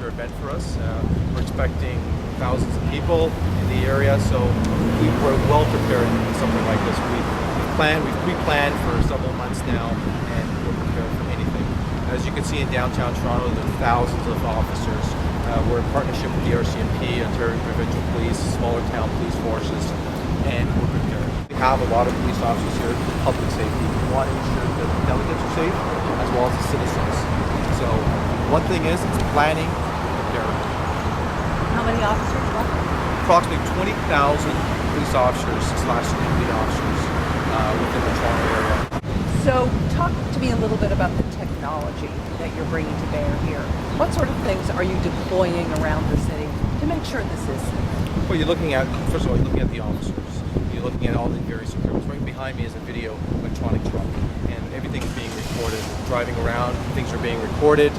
major event for us. We're expecting thousands of people in the area, so we're well prepared for something like this. We've pre-planned for several months now, and we're prepared for anything. As you can see in downtown Toronto, there are thousands of officers. We're in partnership with the RCMP, Ontario Provincial Police, smaller town police forces, and we're prepared. We have a lot of police officers here for public safety. We want to ensure that the delegates are safe, as well as the citizens. So one thing is, it's planning and preparing. How many officers left? Approximately 20,000 police officers / community officers within the Toronto area. So talk to me a little bit about the technology that you're bringing to bear here. What sort of things are you deploying around the city to make sure this is safe? Well, you're looking at, first of all, you're looking at the officers. You're looking at all the various equipment. Right behind me is a video electronic truck, and everything is being recorded. Driving around, things are being recorded.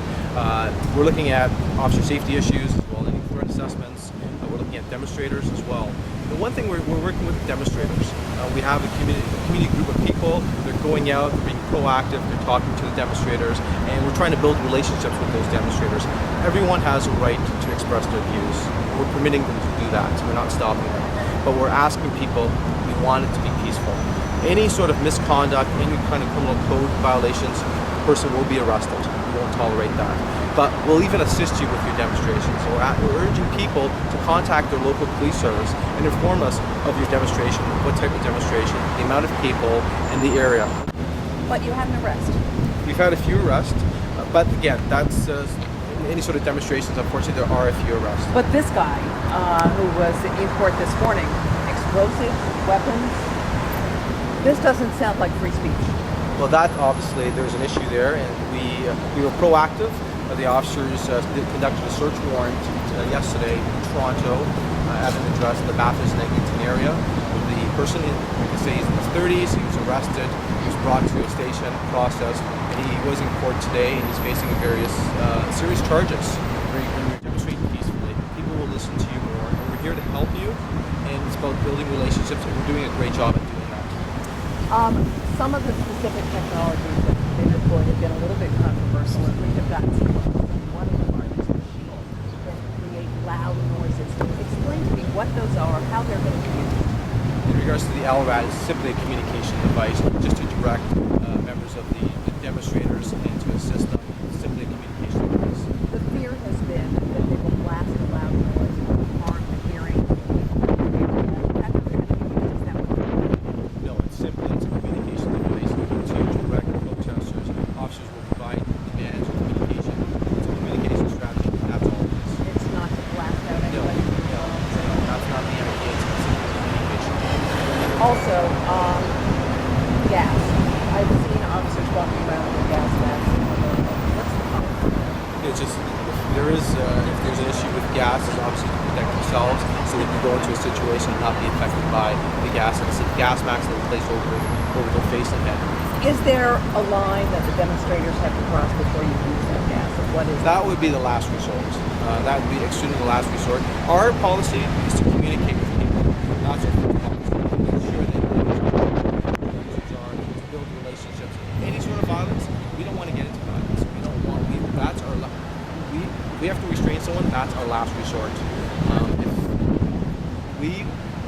We're looking at officer safety issues as well, any threat assessments. We're looking at demonstrators as well. The one thing we're working with demonstrators. We have a community group of people. They're going out, they're being proactive, they're talking to the demonstrators, and we're trying to build relationships with those demonstrators. Everyone has a right to express their views. We're permitting them to do that, so we're not stopping them. But we're asking people, we want it to be peaceful. Any sort of misconduct, any kind of criminal code violations, the person will be arrested. We won't tolerate that. But we'll even assist you with your demonstration. So we're urging people to contact their local police service and inform us of your demonstration, what type of demonstration, the amount of people, and the area. But you had an arrest. We've had a few arrests, but again, that's any sort of demonstrations. Unfortunately, there are a few arrests. But this guy who was in court this morning, explosives, weapons, this doesn't sound like free speech. Well, that obviously there's an issue there, and we were proactive. The officers conducted a search warrant yesterday in Toronto at an address in the Bathurst and Eglinton area. The person, I can say he's in his 30s, he was arrested, he was brought to a station, processed, and he was in court today, and he's facing various serious charges. When you're demonstrating peacefully, people will listen to you more, and we're here to help you, and it's about building relationships, and we're doing a great job at doing that. Some of the specific technologies that have been deployed have been a little bit controversial, and we have gotten some one of them are these machines that create loud noises. Explain to me what those are, how they're going to be used. In regards to the LRAD, it's simply a communication device just to direct members of the demonstrators and to assist them. It's simply a communication device. The fear has been that they will blast a loud noise and will harm the hearing. No, it's a communication device to direct protesters. Officers will provide advantage of communication. It's a communication strategy. That's all it is. It's not to blast out anybody. No, that's not the MPA. It's simply communication. Also, gas. I've seen officers walking around with gas masks. What's the policy? It's just if there's an issue with gas, it's obviously to protect themselves, so they can go into a situation and not be affected by the gas. And it's a gas mask that will place over their face and head. Is there a line that the demonstrators have to cross before you use that gas? And what is that? Would be the last resort. That would be extremely the last resort. Our policy is to communicate with people, not just with policy. Ensure that to build relationships. Any sort of violence, we don't want to get into violence. We don't want. We have to restrain someone. That's our last resort. If we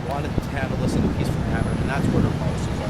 wanted to handle this in a peaceful manner, and that's what our policies are.